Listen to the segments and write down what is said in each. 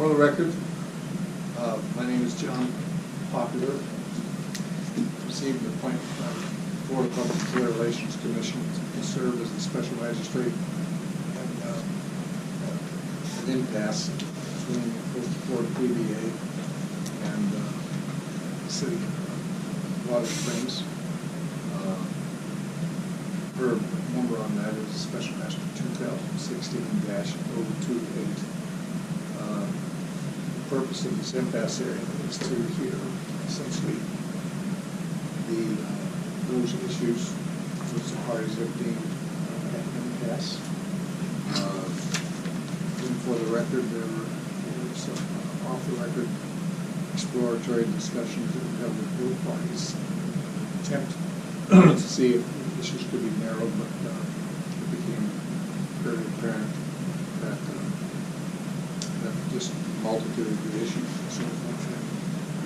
For the record, my name is John Popular. Received an appointment by the Board of Public Relations Commission to serve as the special magistrate and an impasse between the Florida PBA and the city of Water Springs. Her number on that is Special Master 2016-028. The purpose of this impasse hearing is to hear essentially those issues which the parties have deemed an impasse. And for the record, there were some off-the-record exploratory discussions that we held with both parties, attempt to see if issues could be narrowed, but it became very apparent that just multitude of the issues and so forth,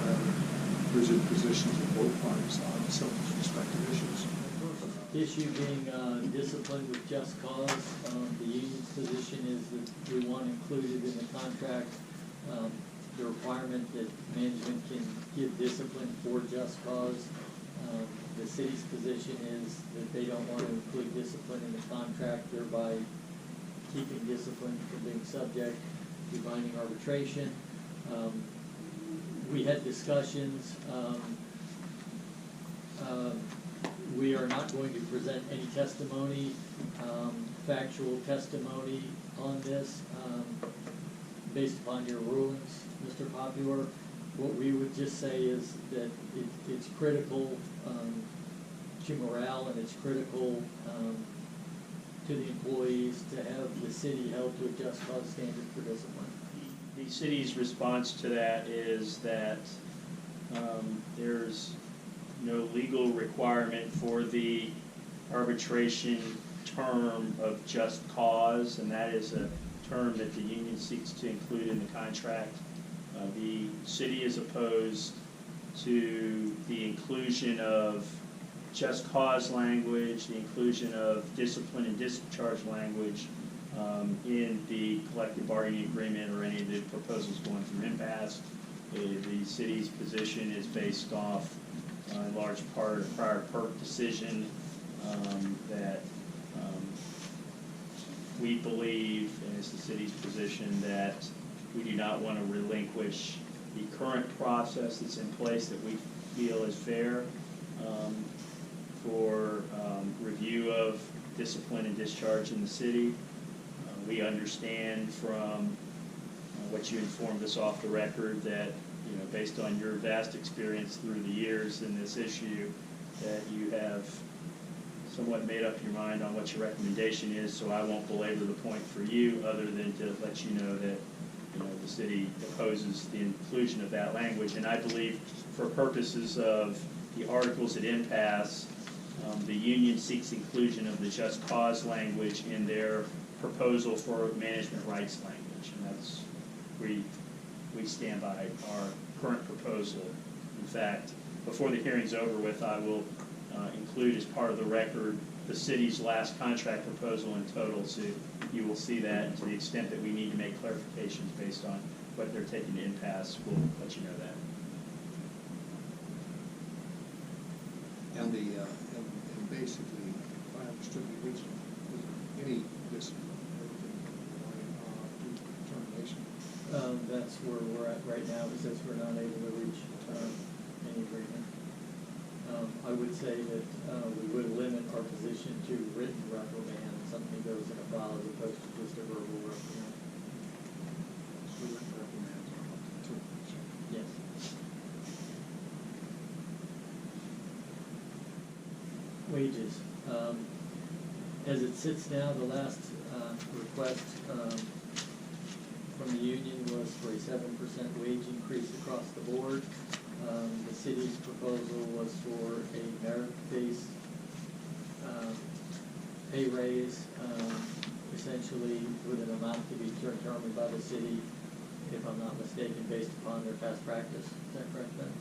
and rigid positions of both parties on some respective issues. Issue being disciplined with just cause. The union's position is that we want included in the contract the requirement that management can give discipline for just cause. The city's position is that they don't want to include discipline in the contract, thereby keeping discipline from being subject to binding arbitration. We had discussions. We are not going to present any testimony, factual testimony on this based upon your rulings, Mr. Popular. What we would just say is that it's critical to morale, and it's critical to the employees to have the city held to a just cause standard for discipline. The city's response to that is that there's no legal requirement for the arbitration term of just cause, and that is a term that the union seeks to include in the contract. The city is opposed to the inclusion of just cause language, the inclusion of discipline and discharge language in the collective bargaining agreement or any of the proposals going through impasse. The city's position is based off in large part a prior PERC decision that we believe, and it's the city's position, that we do not want to relinquish the current process that's in place that we feel is fair for review of discipline and discharge in the city. We understand from what you informed us off the record that, you know, based on your vast experience through the years in this issue, that you have somewhat made up your mind on what your recommendation is, so I won't belabor the point for you other than to let you know that, you know, the city opposes the inclusion of that language. And I believe for purposes of the articles at impasse, the union seeks inclusion of the just cause language in their proposal for management rights language, and that's we stand by our current proposal. In fact, before the hearing's over with, I will include as part of the record the city's last contract proposal in total, so you will see that, and to the extent that we need to make clarifications based on what they're taking to impasse, we'll let you know that. And and basically, if I understood the reason, any discipline, everything to termination. That's where we're at right now, because we're not able to reach any agreement. I would say that we would limit our position to written reprimand, something that goes in a file as opposed to just a verbal reprimand. So written reprimands are up to termination. Yes. Wages. As it sits now, the last request from the union was for a 7% wage increase across the board. The city's proposal was for a merit-based pay raise, essentially with an amount to be determined by the city, if I'm not mistaken, based upon their past practice. Is that correct, Ben?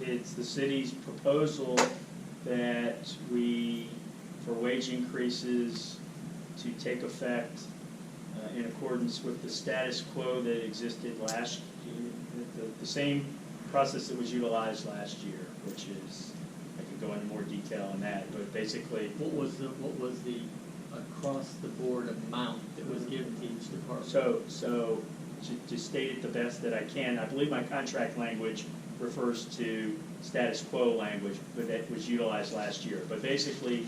It's the city's proposal that we, for wage increases to take effect in accordance with the status quo that existed last year, the same process that was utilized last year, which is, I could go into more detail on that, but basically. What was the across-the-board amount that was given to each department? So to state it the best that I can, I believe my contract language refers to status quo language, but that was utilized last year. But basically,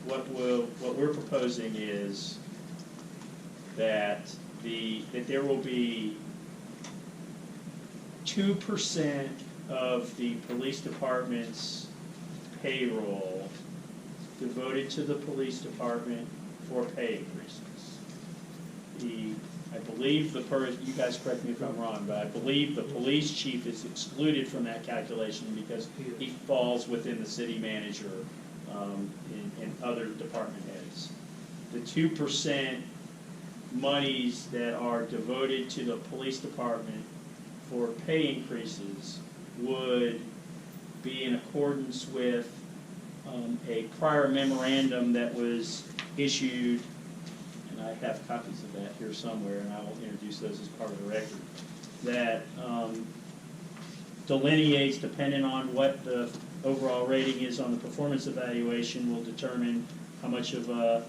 what we're proposing is that there will be 2% of the police department's payroll devoted to the police department for pay increases. I believe you guys correct me if I'm wrong, but I believe the police chief is excluded from that calculation because he falls within the city manager and other department heads. The 2% monies that are devoted to the police department for pay increases would be in accordance with a prior memorandum that was issued, and I have copies of that here somewhere, and I will introduce those as part of the record, that delineates, depending on what the overall rating is on the performance evaluation, will determine how much of a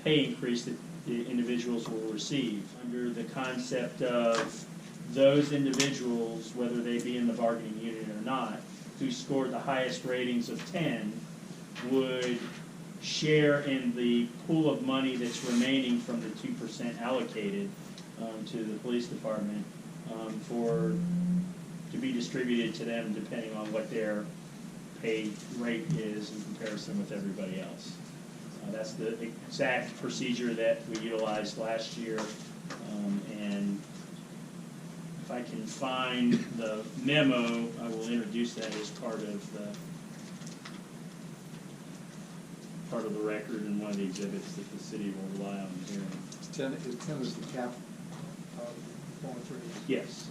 pay increase that the individuals will receive, under the concept of those individuals, whether they be in the bargaining unit or not, who scored the highest ratings of 10, would share in the pool of money that's remaining from the 2% allocated to the police department to be distributed to them depending on what their pay rate is in comparison with everybody else. That's the exact procedure that we utilized last year, and if I can find the memo, I will introduce that as part of the record and one of the exhibits that the city will rely on in hearing. 10 is the cap performance rating? Yes.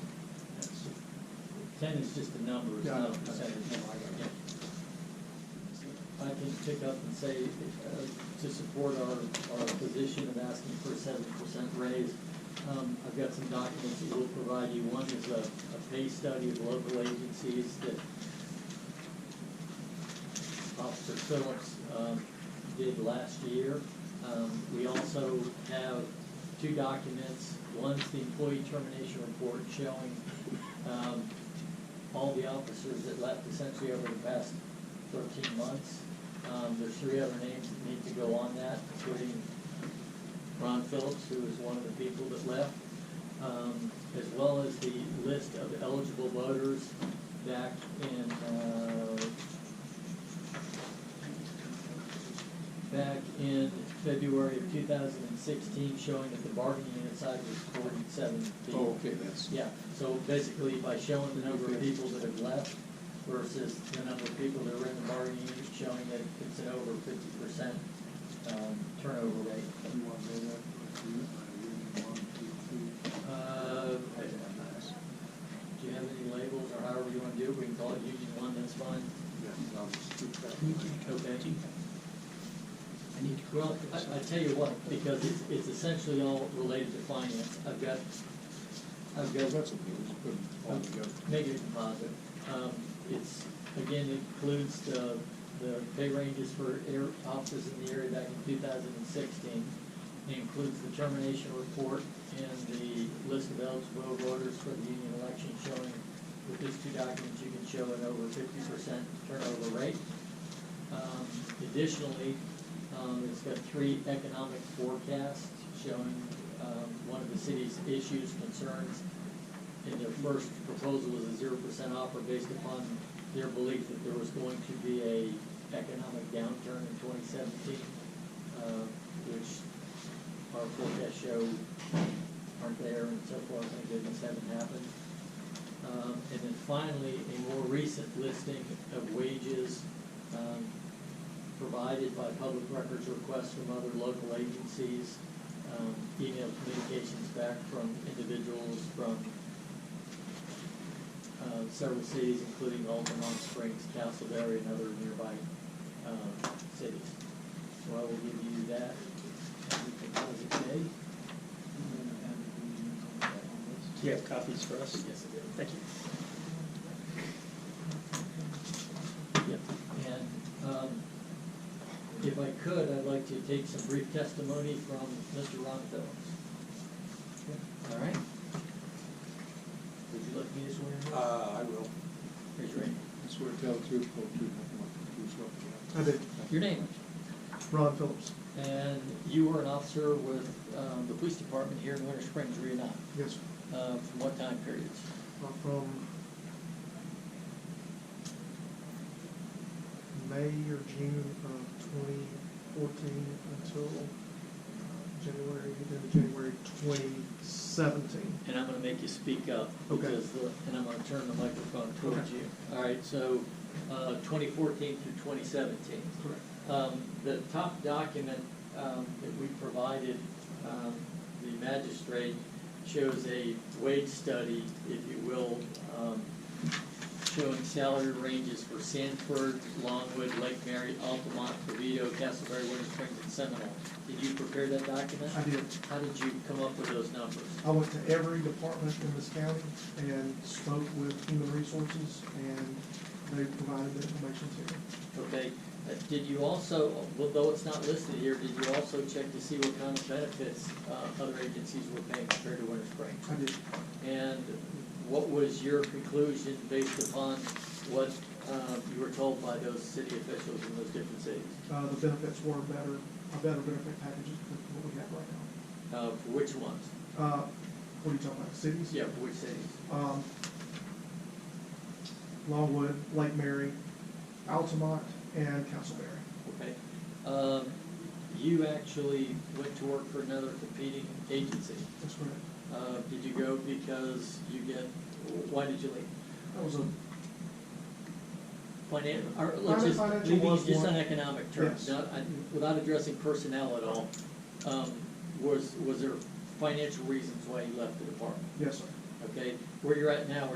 10 is just a number, it's not a percentage. Yeah. I can pick up and say, to support our position of asking for a 7% raise, I've got some documents that we'll provide you. One is a pay study of local agencies that Officer Phillips did last year. We also have 2 documents. One's the employee termination report showing all the officers that left essentially over the past 13 months. There's 3 other names that need to go on that, including Ron Phillips, who is one of the people that left, as well as the list of eligible voters back in February of 2016, showing that the bargaining unit size was 47 people. Oh, okay, that's. Yeah, so basically by showing the number of people that have left versus the number of people that are in the bargaining unit, showing that it's an over 50% turnover rate. Do you have any labels or however you want to do it? We can call it Union 1, that's fine. Okay. Well, I tell you what, because it's essentially all related to finance. I've got make it composite. It's, again, it includes the pay ranges for officers in the area back in 2016. It includes the termination report and the list of eligible voters for the union election, showing with these 2 documents you can show an over 50% turnover rate. Additionally, it's got 3 economic forecasts showing one of the city's issues, concerns. In their first proposal was a 0% offer based upon their belief that there was going to be a economic downturn in 2017, which our forecasts show aren't there and so forth. Thank goodness haven't happened. And then finally, a more recent listing of wages provided by public records requests from other local agencies, email communications back from individuals from several cities, including Altamont Springs, Castleberry, and other nearby cities. So I will give you that. Do you have copies for us? Yes, I do. Thank you. Yep. And if I could, I'd like to take some brief testimony from Mr. Ron Phillips. All right. Would you like me to swear in? I will. Raise your hand. I swear to tell the truth, the whole truth, nothing but the truth, so help me God. I did. Your name? Ron Phillips. And you were an officer with the police department here in Winter Springs, were you not? Yes, sir. From what time periods? From May or June of 2014 until January 2017. And I'm gonna make you speak up, Okay. because and I'm gonna turn the microphone towards Okay. you. All right, so 2014 through 2017. Correct. The top document that we provided the magistrate shows a wage study, if you will, showing salary ranges for Sanford, Longwood, Lake Mary, Altamont, Toledo, Castleberry, Winter Springs, and Seminole. Did you prepare that document? I did. How did you come up with those numbers? I went to every department in this county and spoke with human resources, and they provided the information to me. Okay, did you also, although it's not listed here, did you also check to see what kind of benefits other agencies were paying compared to Winter Springs? I did. And what was your conclusion based upon what you were told by those city officials in those different cities? The benefits were better benefit packages than what we have right now. For which ones? What are you talking about, cities? Yeah, for which cities? Longwood, Lake Mary, Altamont, and Castleberry. Okay. You actually went to work for another competing agency. That's correct. Did you go because why did you leave? That was a, Let's just, Financial leaving was it just one. on economic terms, Yes. without addressing personnel at all. Was there financial reasons why you left the department? yes, sir. Okay, where you're at now,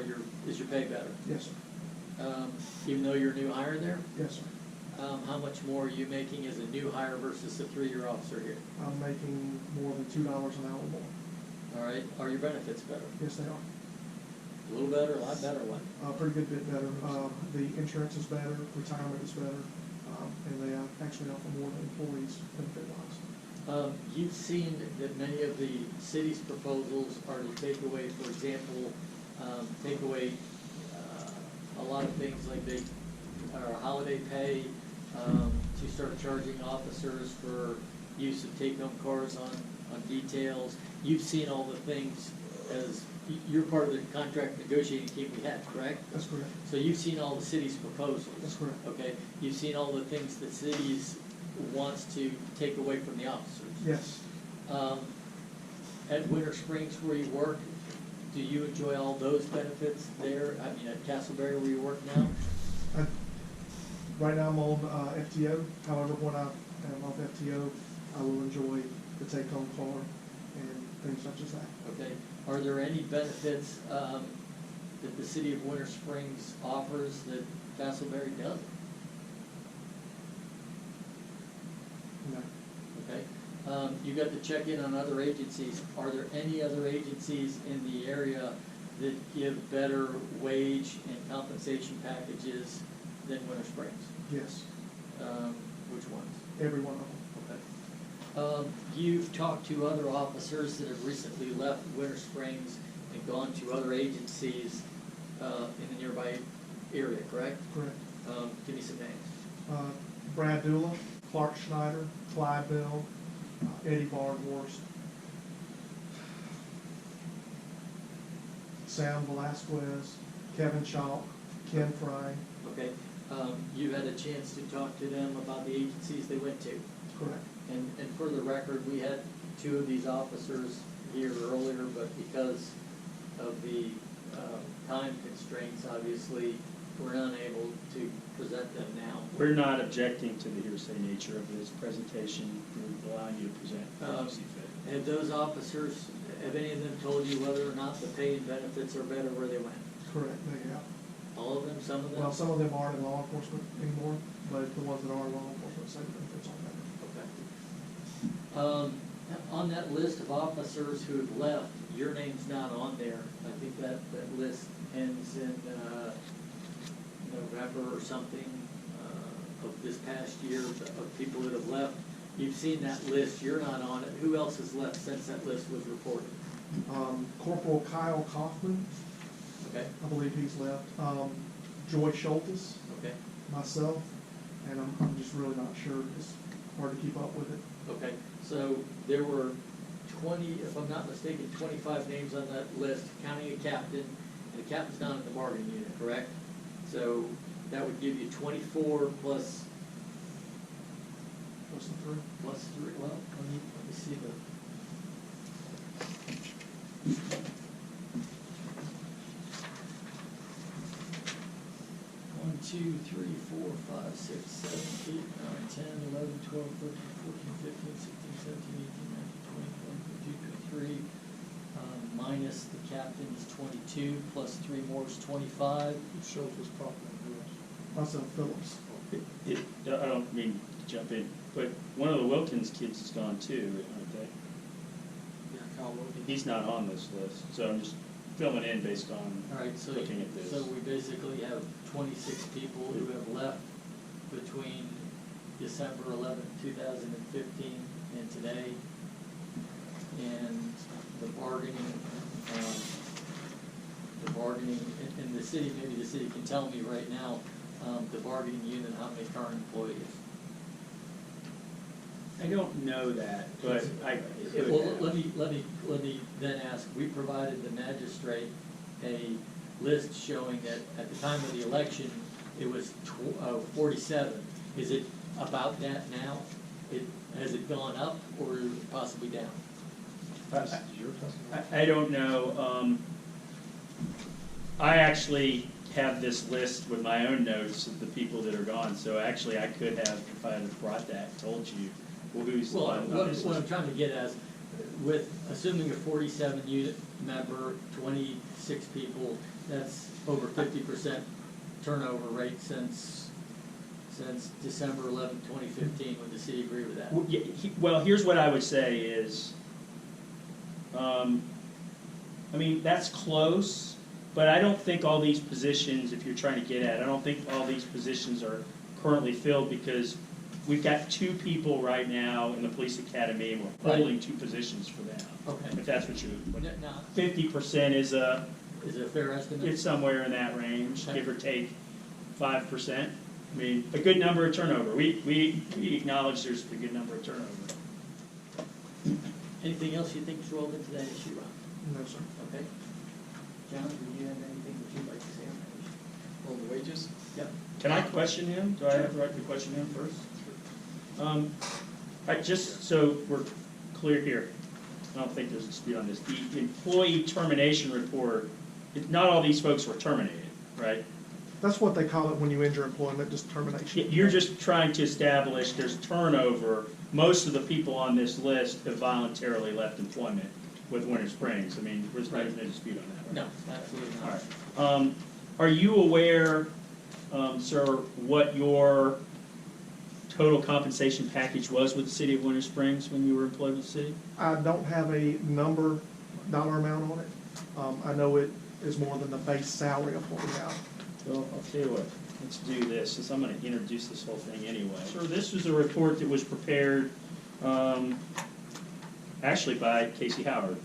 is your pay better? Yes, sir. Even though you're a new hire there? Yes, sir. How much more are you making as a new hire versus a 3-year officer here? I'm making more than $2 an hour more. All right, are your benefits better? Yes, they are. A little better, a lot better, what? Pretty good bit better. The insurance is better, retirement is better, and they actually offer more to employees benefit-wise. You've seen that many of the city's proposals are to take away, for example, a lot of things like holiday pay, to start charging officers for use of take-home cars on details. You've seen all the things as, you're part of the contract negotiating team we had, correct? That's correct. So you've seen all the city's proposals? That's correct. Okay, you've seen all the things the cities wants to take away from the officers? Yes. At Winter Springs where you work, do you enjoy all those benefits there? I mean, at Castleberry where you work now? Right now I'm on FTO. However, when I am off FTO, I will enjoy the take-home car and things such as that. Okay, are there any benefits that the city of Winter Springs offers that Castleberry doesn't? No. Okay, you got to check in on other agencies. Are there any other agencies in the area that give better wage and compensation packages than Winter Springs? Yes. Which ones? Every one of them. Okay. You've talked to other officers that have recently left Winter Springs and gone to other agencies in the nearby area, correct? Correct. Give me some names. Brad Dula, Clark Schneider, Clyde Bell, Eddie Barnhorst, Sam Velasquez, Kevin Chalk, Ken Fry. Okay. You had a chance to talk to them about the agencies they went to. Correct. And for the record, we had 2 of these officers here earlier, but because of the time constraints, obviously, we're unable to present them now. We're not objecting to the hearsay nature of this presentation. We're allowing you to present as you see fit. Have those officers, have any of them told you whether or not the pay and benefits are better where they went? Correct. They have. All of them, some of them? Well, some of them aren't in law enforcement anymore, but the ones that are in law enforcement say the benefits are better. Okay. On that list of officers who have left, your name's not on there. I think that list ends in November or something of this past year of people that have left. You've seen that list, you're not on it. Who else has left since that list was reported? Corporal Kyle Kaufman, Okay, I believe he's left. Joy Schultes, okay, myself, and I'm just really not sure. It's hard to keep up with it. okay. So there were 20, if I'm not mistaken, 25 names on that list, counting a captain, and the captain's not in the bargaining unit, correct? So that would give you 24 plus What's the three? +3, well, let me see the. One, 2, 3, 4, 5, 6, 7, 8, 9, 10, 11, 12, 13, 14, 15, 16, 17, 18, 19, 20, 21, 22, 23. Minus the captain is 22, plus 3 more is 25. Schultz was probably yours. Myself, Phillips. I don't mean to jump in, but one of the Wilkins kids is gone too, aren't they? Yeah, Kyle Wilkins. He's not on this list, so I'm just filling in based on All right, so, looking at this. so we basically have 26 people who have left between December 11th, 2015 and today. And the bargaining, in the city, maybe the city can tell me right now, the bargaining unit, how many current employees? I don't know that, but I could Well, have. let me then ask, we provided the magistrate a list showing that at the time of the election, it was 47. Is it about that now? Has it gone up or possibly down? I don't know. I actually have this list with my own notes of the people that are gone, so actually I could have, if I had brought that, told you, well, who's Well, on what this I'm list. trying to get at is, with, assuming a 47 unit member, 26 people, that's over 50% turnover rate since December 11th, 2015. Would the city agree with that? Well, well, here's what I would say is, I mean, that's close, but I don't think all these positions, if you're trying to get at, I don't think all these positions are currently filled because we've got 2 people right now in the police academy and we're Right. holding 2 positions for them. Okay. If that's what you're, Now, 50% is a, is it a fair estimate? it's somewhere in that range, Okay. give or take 5%. I mean, a good number of turnover. We acknowledge there's a good number of turnover. Anything else you think is relevant to that issue, Ron? No, sir. Okay. John, do you have anything that you'd like to say on that issue? On the wages? Yep. Can I question him? Do I have the right to question him first? All right, just so we're clear here, I don't think there's a dispute on this. The employee termination report, not all these folks were terminated, right? That's what they call it when you end your employment, just termination. You're just trying to establish there's turnover. Most of the people on this list have voluntarily left employment with Winter Springs. I mean, there's no dispute on that, right? No, absolutely All not. right. Are you aware, sir, what your total compensation package was with the city of Winter Springs when you were employed with the city? I don't have a dollar amount on it. I know it is more than the base salary of what we have. Well, I'll tell you what, let's do this, since I'm going to introduce this whole thing anyway. So this was a report that was prepared, actually by Casey Howard.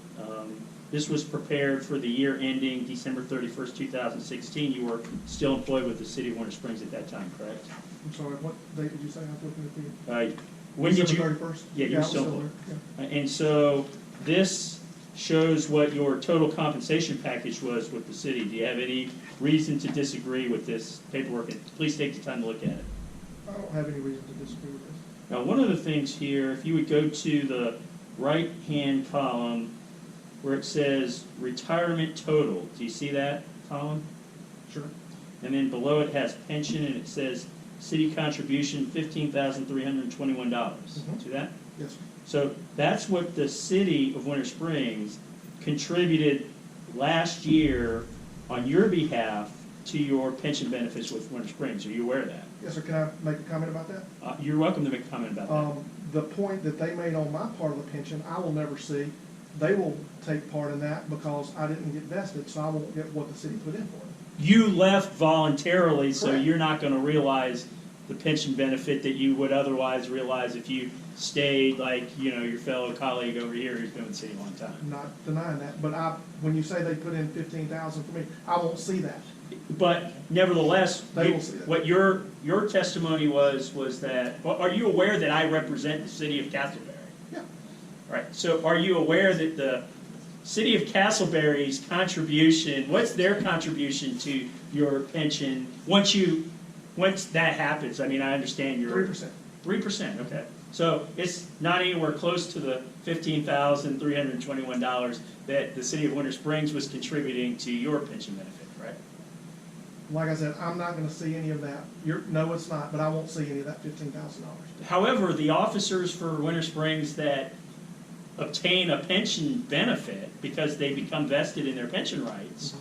This was prepared for the year ending December 31st, 2016. You were still employed with the city of Winter Springs at that time, correct? I'm sorry, what date did you say? I was looking at the. When did you? December 31st? Yeah, you I were was still there, employed. yeah. And so this shows what your total compensation package was with the city. Do you have any reason to disagree with this paperwork? And please take the time to look at it. I don't have any reason to disagree with this. Now, one of the things here, if you would go to the right-hand column where it says retirement total, do you see that column? Sure. And then below it has pension and it says city contribution $15,321. Mhm. See that? Yes, sir. So that's what the city of Winter Springs contributed last year on your behalf to your pension benefits with Winter Springs. Are you aware of that? Yes, sir. Can I make a comment about that? You're welcome to make a comment about that. the point that they made on my part of the pension, I will never see. They will take part in that because I didn't get vested, so I won't get what the city put in for it. You left voluntarily, so Correct. you're not gonna realize the pension benefit that you would otherwise realize if you stayed like, you know, your fellow colleague over here who's been with the city a long time. I'm not denying that, but when you say they put in 15,000 for me, I won't see that. But nevertheless, They will see that. what your testimony was that, well, are you aware that I represent the city of Castleberry? Yeah. Right, so are you aware that the city of Castleberry's contribution, what's their contribution to your pension once that happens? I mean, I understand your 3%. 3%, okay. So it's not anywhere close to the $15,321 that the city of Winter Springs was contributing to your pension benefit, right? Like I said, I'm not gonna see any of that. No, it's not, but I won't see any of that $15,000. However, the officers for Winter Springs that obtain a pension benefit because they become vested in their pension rights,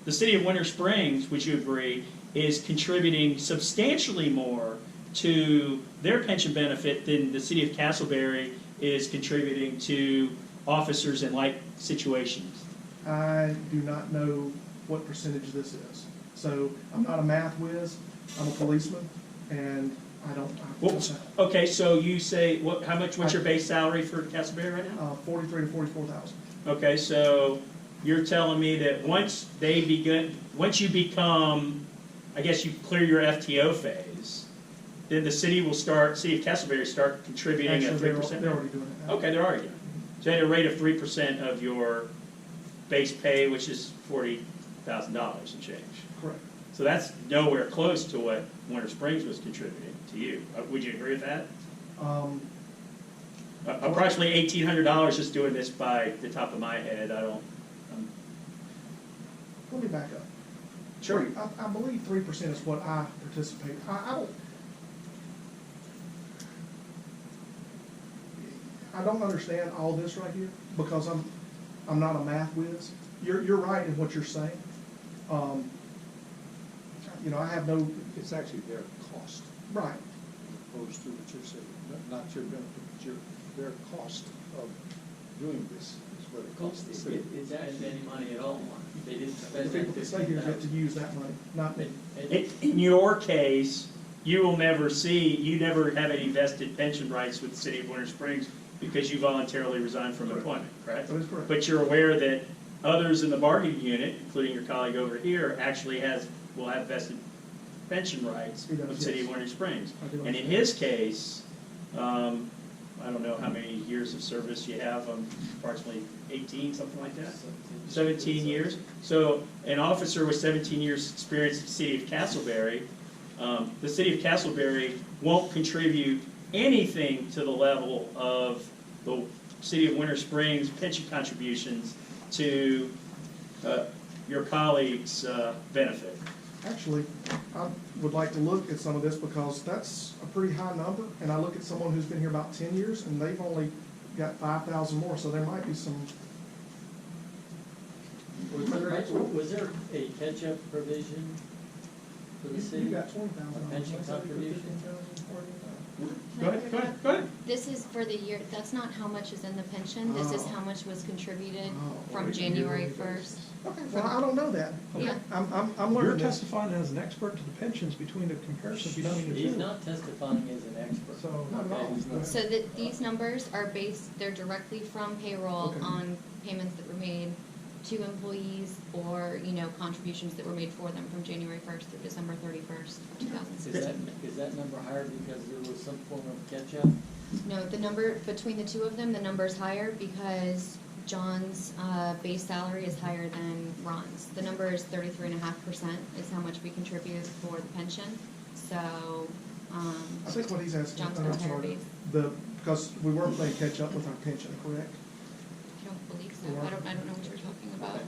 the city of Winter Springs, would you agree, is contributing substantially more to their pension benefit than the city of Castleberry is contributing to officers in like situations? I do not know what percentage this is. So I'm not a math whiz, I'm a policeman, and I don't. Well, okay, so you say, what's your base salary for Castleberry right now? 43 to 44,000. Okay, so you're telling me that once you become, I guess you clear your FTO phase, then the city of Castleberry start contributing at 3%? They're already doing it now. Okay, they're already doing it. So at a rate of 3% of your base pay, which is $40,000 and change. Correct. So that's nowhere close to what Winter Springs was contributing to you. Would you agree with that? Approximately $1,800, just doing this by the top of my head. Let me back up. Sure. I believe 3% is what I participate. I don't understand all this right here because I'm not a math whiz. You're right in what you're saying. You know, I have no. It's actually their cost. Right. As opposed to what you're saying, not your benefit, but their cost of doing this is what it costs the city. It's actually any money at all. They didn't The spend people that stay here get to use that money, not me. In your case, you never have any vested pension rights with the city of Winter Springs because you voluntarily resigned from employment, correct? That is correct. But you're aware that others in the bargaining unit, including your colleague over here, actually will have vested pension rights He does, with the city of yes. Winter Springs. I do And in his case, I don't know how many years of service you have, approximately 18, something like that? 17 years. So an officer with 17 years' experience in the city of Castleberry, the city of Castleberry won't contribute anything to the level of the city of Winter Springs pension contributions to your colleagues' benefit. Actually, I would like to look at some of this because that's a pretty high number. And I look at someone who's been here about 10 years and they've only got 5,000 more, so there might be some. Was there a catch-up provision for the city? You got 20,000. Pension contribution? Go ahead. This is for the year, that's not how much is in the pension, this is how much was contributed from Oh. January 1st. Okay, well, I don't know that. Yeah. I'm You're learning this. testifying as an expert to the pensions between the comparisons between the two. He's not testifying as an expert. So- Not at all. Okay. So that these numbers are based, they're directly from payroll Okay. on payments that were made to employees or, contributions that were made for them from January 1st through December 31st, Is 2016. that number higher because there was some form of catch-up? No, the number, between the two of them, the number's higher because John's base salary is higher than Ron's. The number is 33.5% is how much we contribute for the pension. So, I think what he's asking, John's I'm entire sorry, base. because we weren't playing catch up with our pension, correct? I don't believe so. I don't know what you're talking about.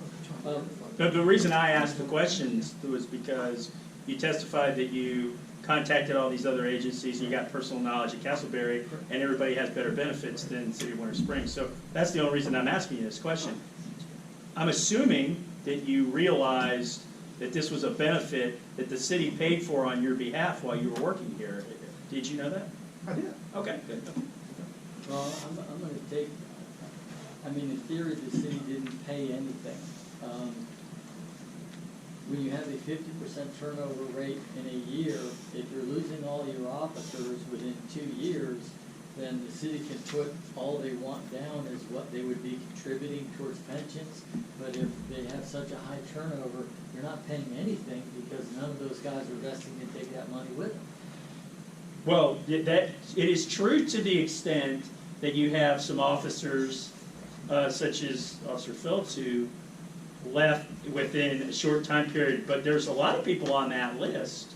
The reason I asked the questions was because you testified that you contacted all these other agencies, and you got personal knowledge at Castleberry, and everybody has better benefits than the city of Winter Springs. So that's the only reason I'm asking you this question. I'm assuming that you realized that this was a benefit that the city paid for on your behalf while you were working here. Did you know that? I did. Okay, good. Well, I'm gonna take, I mean, in theory, the city didn't pay anything. When you have a 50% turnover rate in a year, if you're losing all your officers within 2 years, then the city can put all they want down as what they would be contributing towards pensions. But if they have such a high turnover, you're not paying anything because none of those guys are vesting and take that money with them. Well, that, it is true to the extent that you have some officers, such as Officer Phillips, who left within a short time period, but there's a lot of people on that list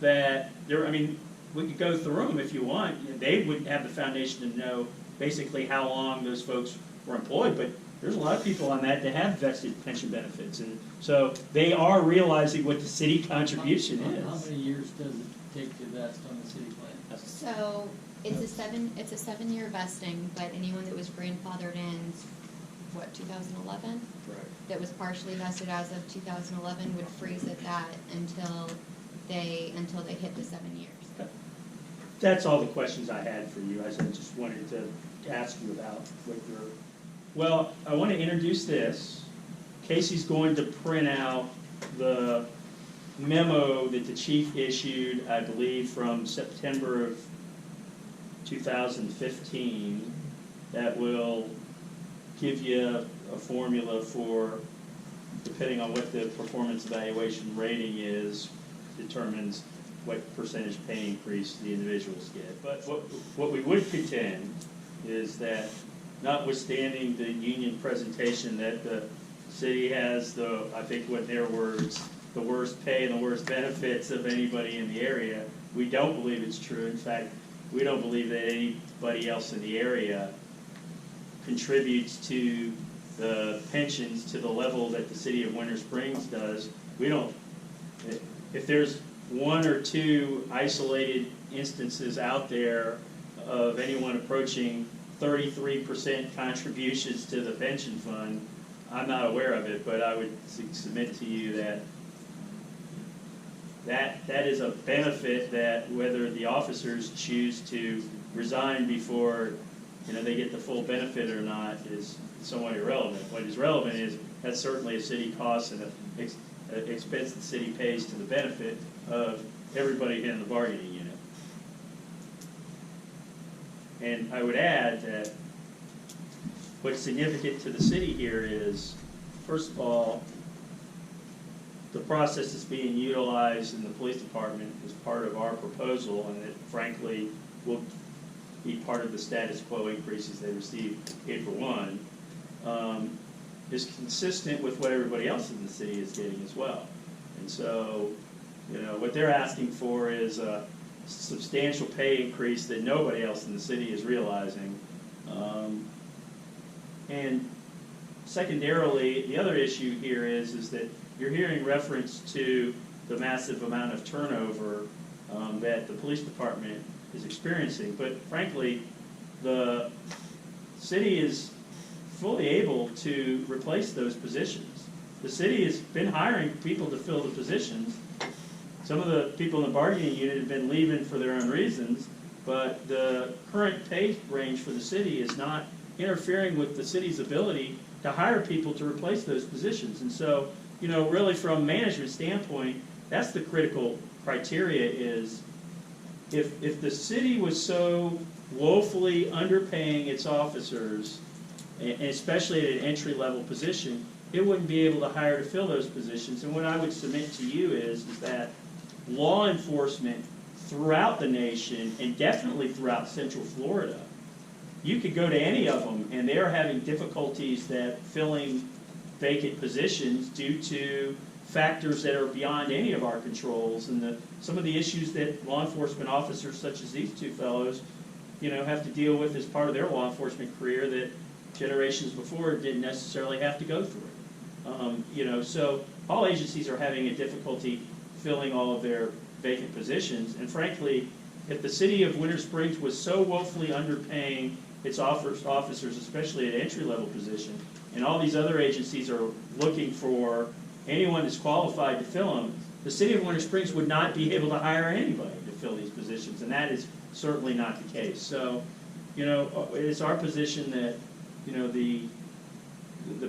that there, I mean, we could go through them if you want. They would have the foundation to know basically how long those folks were employed, but there's a lot of people on that have vested pension benefits, and so they are realizing what the city contribution is. How many years does it take to vest on the city plan? So it's a 7-year vesting, but anyone that was grandfathered in, what, 2011? Right. That was partially vested as of 2011 would freeze at that until they hit the 7 years. Okay. That's all the questions I had for you. I just wanted to ask you about what your. Well, I want to introduce this. Casey's going to print out the memo that the chief issued, I believe, from September of 2015 that will give you a formula for, depending on what the performance evaluation rating is, determines what percentage pay increase the individuals get. But what we would contend is that, notwithstanding the union presentation that the city has the, I think what their words, the worst pay and the worst benefits of anybody in the area, we don't believe it's true. In fact, we don't believe that anybody else in the area contributes to the pensions to the level that the city of Winter Springs does. We don't, if there's one or two isolated instances out there of anyone approaching 33% contributions to the pension fund, I'm not aware of it, but I would submit to you that is a benefit that whether the officers choose to resign before they get the full benefit or not is somewhat irrelevant. What is relevant is that's certainly a city cost and an expense the city pays to the benefit of everybody in the bargaining unit. And I would add that what's significant to the city here is, first of all, the process that's being utilized in the police department is part of our proposal, and it frankly will be part of the status quo increases they received April 1, is consistent with what everybody else in the city is getting as well. And so, what they're asking for is a substantial pay increase that nobody else in the city is realizing. And secondarily, the other issue here is that you're hearing reference to the massive amount of turnover that the police department is experiencing. But frankly, the city is fully able to replace those positions. The city has been hiring people to fill the positions. Some of the people in the bargaining unit have been leaving for their own reasons, but the current pay range for the city is not interfering with the city's ability to hire people to replace those positions. And so, really from a management standpoint, that's the critical criteria is if the city was so woefully underpaying its officers, and especially at an entry-level position, it wouldn't be able to hire to fill those positions. And what I would submit to you is that law enforcement throughout the nation, and definitely throughout Central Florida, you could go to any of them, and they're having difficulties that filling vacant positions due to factors that are beyond any of our controls, and some of the issues that law enforcement officers such as these two fellows, have to deal with as part of their law enforcement career that generations before didn't necessarily have to go through. So all agencies are having a difficulty filling all of their vacant positions, and frankly, if the city of Winter Springs was so woefully underpaying its officers, especially at entry-level position, and all these other agencies are looking for anyone that's qualified to fill them, the city of Winter Springs would not be able to hire anybody to fill these positions, and that is certainly not the case. So, you know, it's our position that, you know, the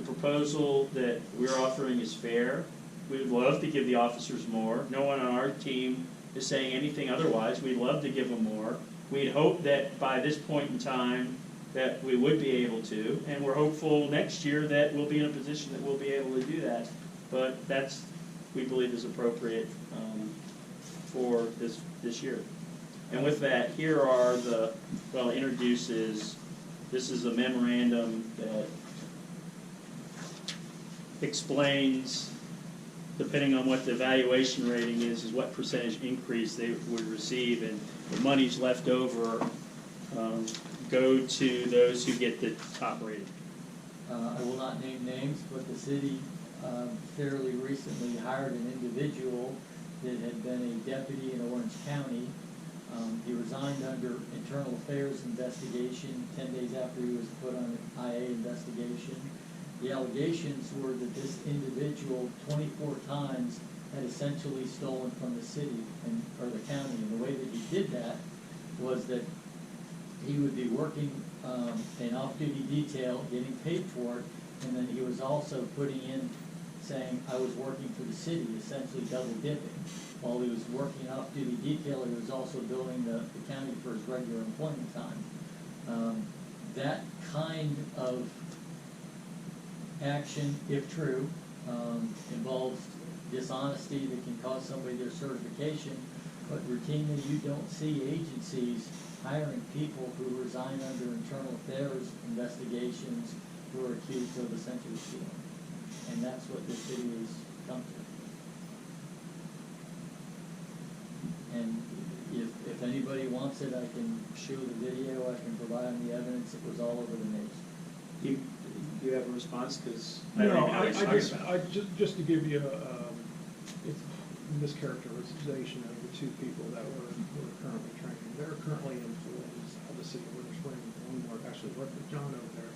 proposal that we're offering is fair. We'd love to give the officers more. No one on our team is saying anything otherwise. We'd love to give them more. We'd hope that by this point in time that we would be able to, and we're hopeful next year that we'll be in a position that we'll be able to do that. But that's, we believe, is appropriate for this year. And with that, here are the, what I'll introduce is, this is a memorandum that explains, depending on what the evaluation rating is what percentage increase they would receive, and the monies left over go to those who get the top rating. I will not name names, but the city fairly recently hired an individual that had been a deputy in Orange County. He resigned under internal affairs investigation 10 days after he was put on an IA investigation. The allegations were that this individual 24 times had essentially stolen from the city or the county. And the way that he did that was that he would be working an off-duty detail, getting paid for it, and then he was also putting in, saying, I was working for the city, essentially double dipping. While he was working off-duty detail, he was also billing the county for his regular employment time. That kind of action, if true, involves dishonesty that can cost somebody their certification, but routinely you don't see agencies hiring people who resign under internal affairs investigations who are accused of essentially stealing. And that's what the city has come to. And if anybody wants it, I can show the video, I can provide them the evidence, it was all over the news. Do you have a response? Because I don't No, even know what he's talking about. just to give you a mischaracterization of the two people that were currently training. They're currently employees of the city of Winter Spring. One more actually worked with John over there.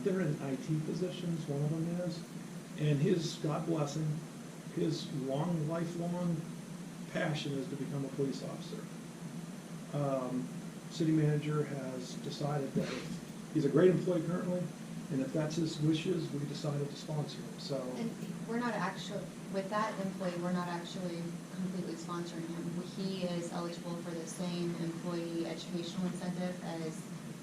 They're in IT positions, one of them is, and his, God bless him, his lifelong passion is to become a police officer. City manager has decided that he's a great employee currently, and if that's his wishes, we decided to sponsor him, so. And we're not actually, with that employee, we're not actually completely sponsoring him. He is eligible for the same employee educational incentive as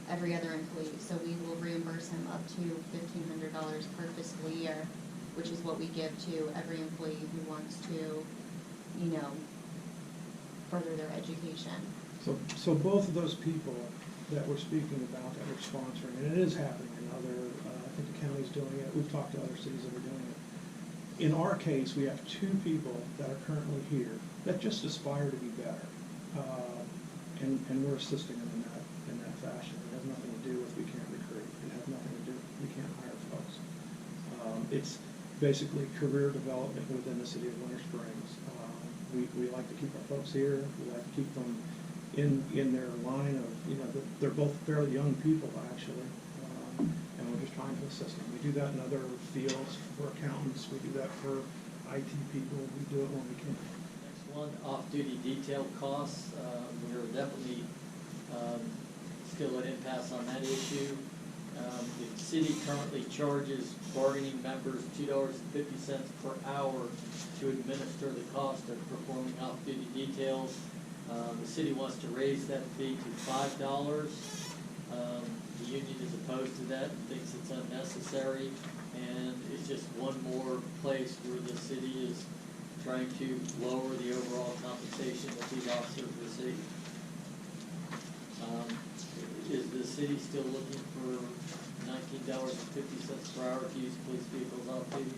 every other employee. So we will reimburse him up to $1,500 per fiscal year, which is what we give to every employee who wants to, you know, further their education. So both of those people that we're speaking about that we're sponsoring, and it is happening in other, I think the county's doing it, we've talked to other cities that are doing it. In our case, we have two people that are currently here that just aspire to be better. And we're assisting them in that fashion. It has nothing to do with we can't recruit. It has nothing to do with we can't hire folks. It's basically career development within the city of Winter Springs. We like to keep our folks here. We like to keep them in their line of, you know, they're both fairly young people actually, and we're just trying to assist them. We do that in other fields for accountants. We do that for IT people. We do it when we can. Next one, off-duty detail costs. We're definitely still at impasse on that issue. The city currently charges bargaining members $2.50 per hour to administer the cost of performing off-duty details. The city wants to raise that fee to $5. The union is opposed to that and thinks it's unnecessary, and it's just one more place where the city is trying to lower the overall compensation that these officers receive. Is the city still looking for $19.50 per hour to use police vehicles off-duty,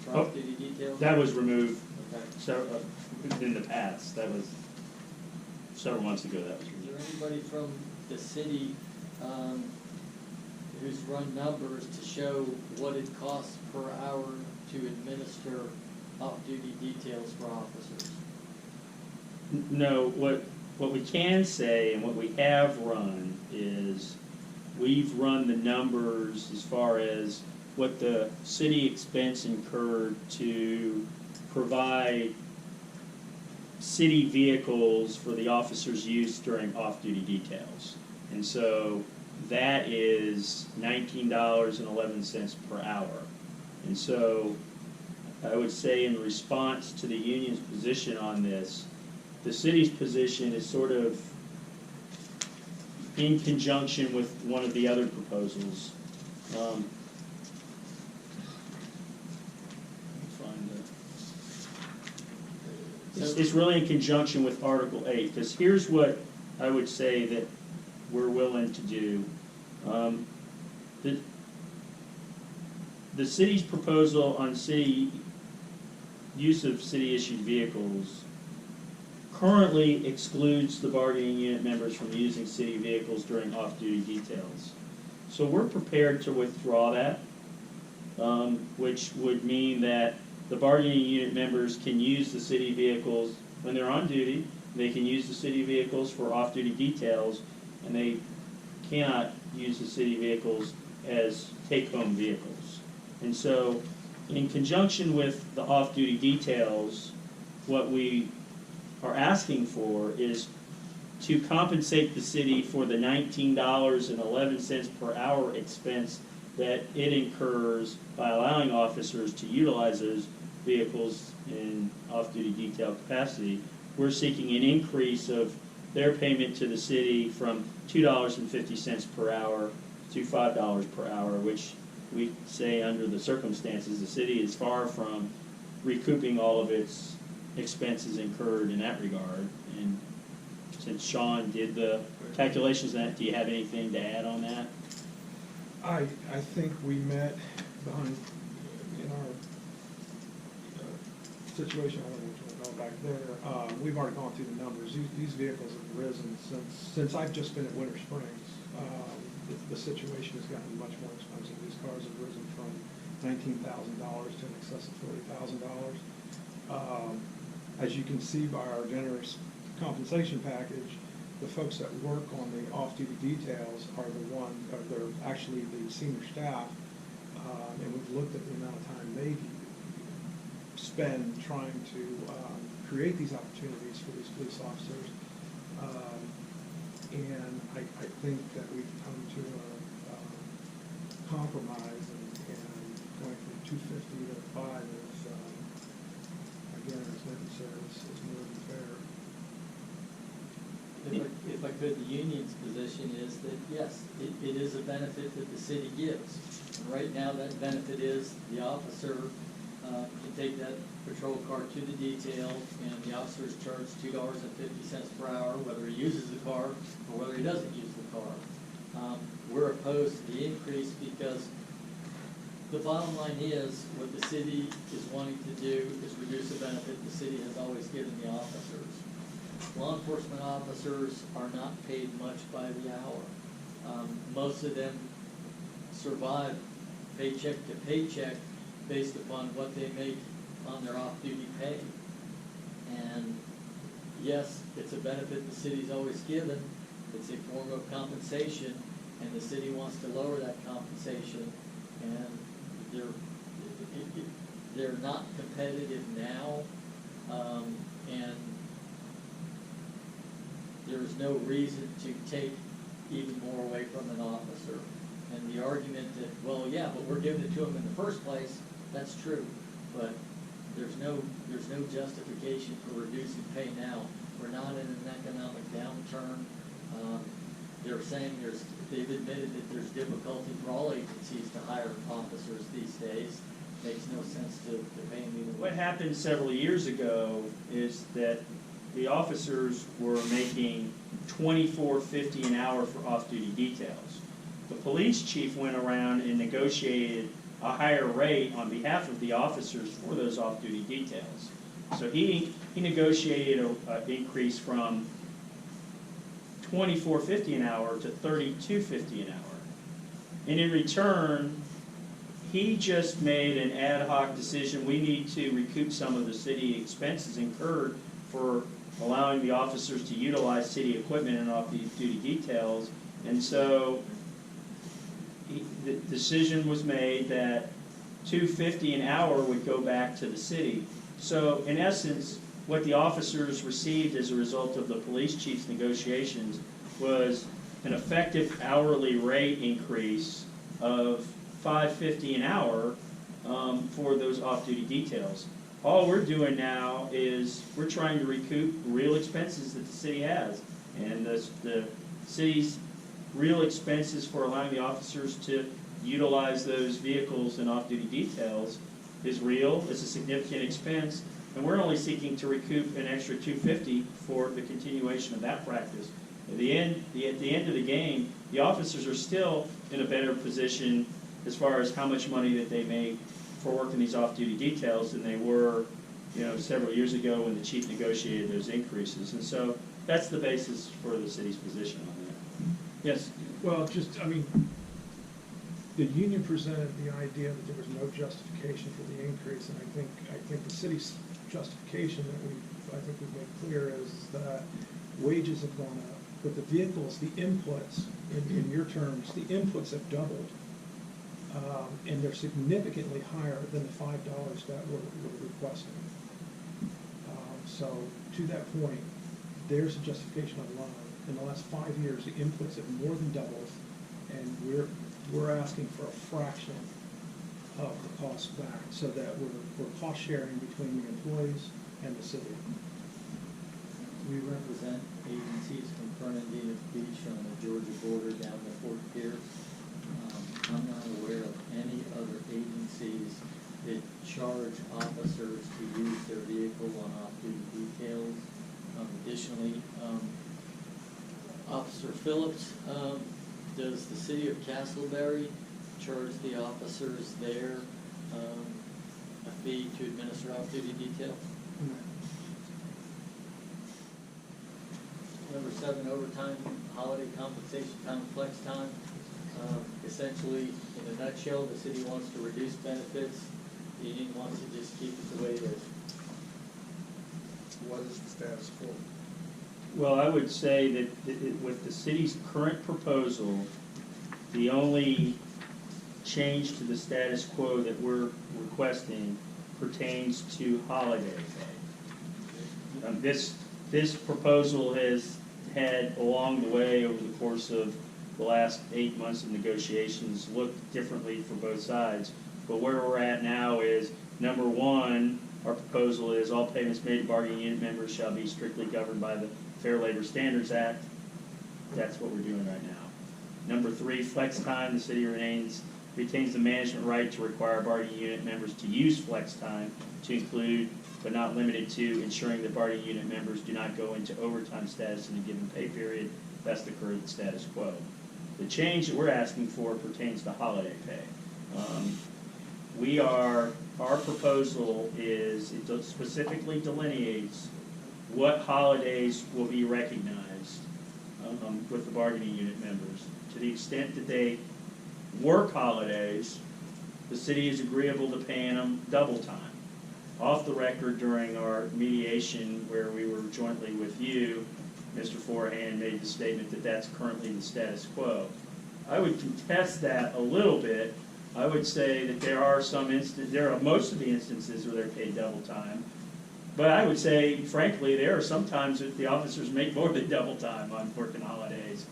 for off-duty details? That was removed Okay. in the past. That was several months ago. That was Is removed. there anybody from the city who's run numbers to show what it costs per hour to administer off-duty details for officers? No, what we can say and what we have run is we've run the numbers as far as what the city expense incurred to provide city vehicles for the officers' use during off-duty details. And so that is $19.11 per hour. And so I would say in response to the union's position on this, the city's position is sort of in conjunction with one of the other proposals. It's really in conjunction with Article 8, because here's what I would say that we're willing to do. The city's proposal on city use of city-issued vehicles currently excludes the bargaining unit members from using city vehicles during off-duty details. So we're prepared to withdraw that, which would mean that the bargaining unit members can use the city vehicles when they're on duty. They can use the city vehicles for off-duty details, and they cannot use the city vehicles as take-home vehicles. And so, in conjunction with the off-duty details, what we are asking for is to compensate the city for the $19.11 per hour expense that it incurs by allowing officers to utilize those vehicles in off-duty detail capacity. We're seeking an increase of their payment to the city from $2.50 per hour to $5 per hour, which we say under the circumstances, the city is far from recouping all of its expenses incurred in that regard. And since Sean did the calculations on that, do you have anything to add on that? I think we met behind, in our situation, I don't know what you want to know back there, we've already gone through the numbers. These vehicles have risen since I've just been at Winter Springs. The situation has gotten much more expensive. These cars have risen from $19,000 to in excess of $40,000. As you can see by our generous compensation package, the folks that work on the off-duty details are they're actually the senior staff, and we've looked at the amount of time they spend trying to create these opportunities for these police officers. And I think that we've come to a compromise, and going from 250 to 5 is, again, as Linton says, is more than fair. If I could, the union's position is that, yes, it is a benefit that the city gives. And right now, that benefit is the officer can take that patrol car to the detail, and the officer is charged $2.50 per hour, whether he uses the car or whether he doesn't use the car. We're opposed to the increase because the bottom line is what the city is wanting to do is reduce the benefit the city has always given the officers. Law enforcement officers are not paid much by the hour. Most of them survive paycheck to paycheck based upon what they make on their off-duty pay. And yes, it's a benefit the city's always given. It's a form of compensation, and the city wants to lower that compensation. And they're not competitive now, and there's no reason to take even more away from an officer. And the argument that, well, yeah, but we're giving it to them in the first place, that's true. But there's no justification for reducing pay now. We're not in an economic downturn. They're saying they've admitted that there's difficulty for all agencies to hire officers these days. Makes no sense to pay them either way. What happened several years ago is that the officers were making $24.50 an hour for off-duty details. The police chief went around and negotiated a higher rate on behalf of the officers for those off-duty details. So he negotiated an increase from $24.50 an hour to $32.50 an hour. And in return, he just made an ad hoc decision. We need to recoup some of the city expenses incurred for allowing the officers to utilize city equipment in off-duty details. And so the decision was made that $2.50 an hour would go back to the city. So in essence, what the officers received as a result of the police chief's negotiations was an effective hourly rate increase of $5.50 an hour for those off-duty details. All we're doing now is we're trying to recoup real expenses that the city has. And the city's real expenses for allowing the officers to utilize those vehicles and off-duty details is real, it's a significant expense, and we're only seeking to recoup an extra $250 for the continuation of that practice. At the end of the game, the officers are still in a better position as far as how much money that they make for working these off-duty details than they were, several years ago when the chief negotiated those increases. And so that's the basis for the city's position on that. Yes? Well, the union presented the idea that there was no justification for the increase, and I think the city's justification that we've made clear is that wages have gone up, but the vehicles, the inputs, in your terms, the inputs have doubled. And they're significantly higher than the $5 that we're requesting. So to that point, there's a justification online. In the last 5 years, the inputs have more than doubled, and we're asking for a fraction of the cost back, so that we're cost sharing between the employees and the city. We represent agencies from Fernandina Beach on the Georgia border down to Fort Pierce. I'm not aware of any other agencies that charge officers to use their vehicle on off-duty details. Additionally, Officer Phillips, does the city of Castleberry charge the officers there a fee to administer off-duty detail? Number 7, overtime, holiday compensation time, flex time. Essentially, in a nutshell, the city wants to reduce benefits. The union wants to just keep it the way it is. What is the status quo? Well, I would say that with the city's current proposal, the only change to the status quo that we're requesting pertains to holiday pay. This proposal has had, along the way, over the course of the last 8 months of negotiations, looked differently for both sides. But where we're at now is, number one, our proposal is all payments made to bargaining unit members shall be strictly governed by the Fair Labor Standards Act. That's what we're doing right now. Number 3, flex time. The city retains the management right to require bargaining unit members to use flex time to include, but not limited to, ensuring that bargaining unit members do not go into overtime status in a given pay period. That's the current status quo. The change that we're asking for pertains to holiday pay. Our proposal is, it specifically delineates what holidays will be recognized with the bargaining unit members. To the extent that they work holidays, the city is agreeable to paying them double time. Off the record, during our mediation where we were jointly with you, Mr. Forehand made the statement that that's currently the status quo. I would contest that a little bit. I would say that there are most of the instances where they're paid double time. But I would say, frankly, there are some times that the officers make more than double time on working holidays,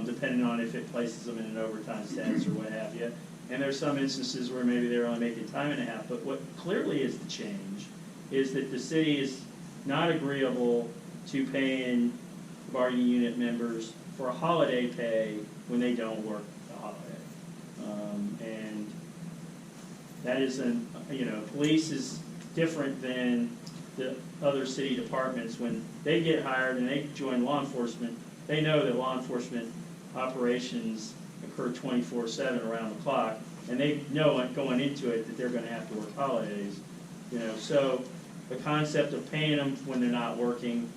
depending on if it places them in an overtime status or what have you. And there's some instances where maybe they're only making time and a half. But what clearly is the change is that the city is not agreeable to paying bargaining unit members for a holiday pay when they don't work the holiday. And that is police is different than the other city departments. When they get hired and they join law enforcement, they know that law enforcement operations occur 24/7 around the clock, and they know going into it that they're going to have to work holidays. So the concept of paying them when they're not working,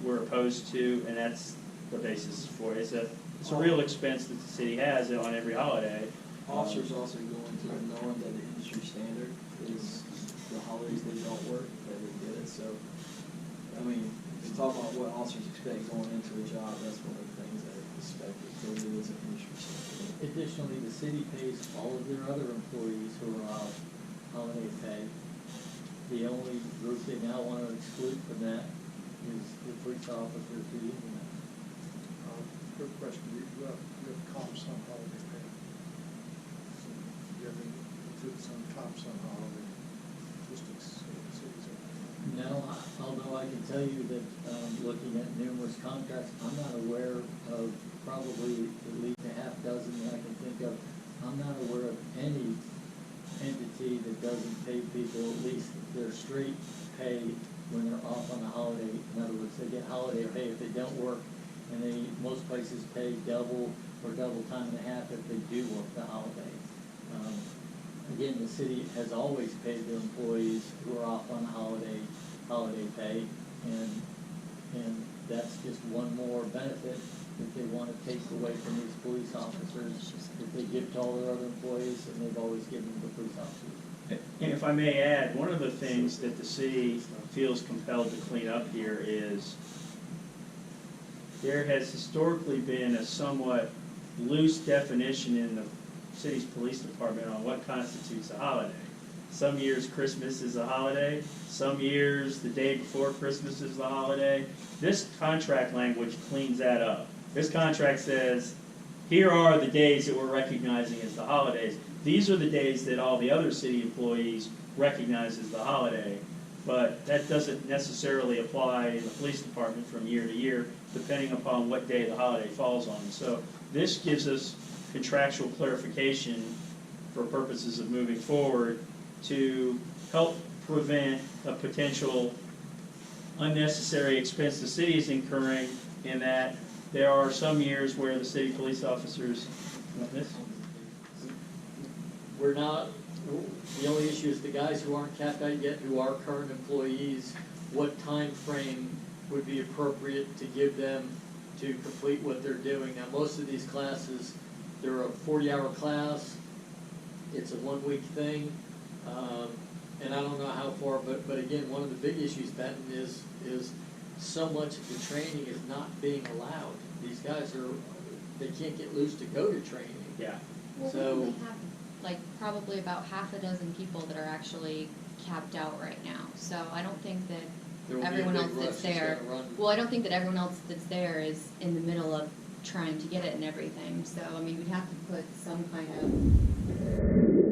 we're opposed to, and that's the basis for it. It's a real expense that the city has on every holiday. Officers also go into it knowing that the industry standard is the holidays they don't work, that they get it. So, I mean, to talk about what officers expect going into a job, that's one of the things that are expected. So it is an industry standard. Additionally, the city pays all of their other employees who are on holiday pay. The only group they now want to exclude from that is the police officers who unionize. quick question. You have comps on holiday pay. So you have included some comps on holiday statistics of the cities. No, although I can tell you that, looking at numerous contracts, I'm not aware of probably at least a half dozen that I can think of. I'm not aware of any entity that doesn't pay people at least their straight pay when they're off on a holiday. In other words, they get holiday pay if they don't work, and most places pay double or double time and a half if they do work the holiday. Again, the city has always paid their employees who are off on holiday pay, and that's just one more benefit that they want to take away from these police officers that they give to all their other employees, and they've always given to the police officers. And if I may add, one of the things that the city feels compelled to clean up here is there has historically been a somewhat loose definition in the city's police department on what constitutes a holiday. Some years Christmas is a holiday, some years the day before Christmas is the holiday. This contract language cleans that up. This contract says, here are the days that we're recognizing as the holidays. These are the days that all the other city employees recognize as the holiday, but that doesn't necessarily apply in the police department from year to year, depending upon what day the holiday falls on. So this gives us contractual clarification for purposes of moving forward to help prevent a potential unnecessary expense the city is incurring, in that there are some years where the city police officers, We're not, the only issue is the guys who aren't capped out yet, who are current employees, what time frame would be appropriate to give them to complete what they're doing. Now, most of these classes, they're a 40-hour class, it's a 1-week thing, and I don't know how far, but again, one of the big issues, Benton, is so much of the training is not being allowed. These guys they can't get loose to go to training. yeah. Well, we So- only have like probably about half a dozen people that are actually capped out right now. So I don't think that There will be a everyone big else rush that's that's there. gonna run. Well, I don't think that everyone else that's there is in the middle of trying to get it and everything. So I mean, we'd have to put some kind of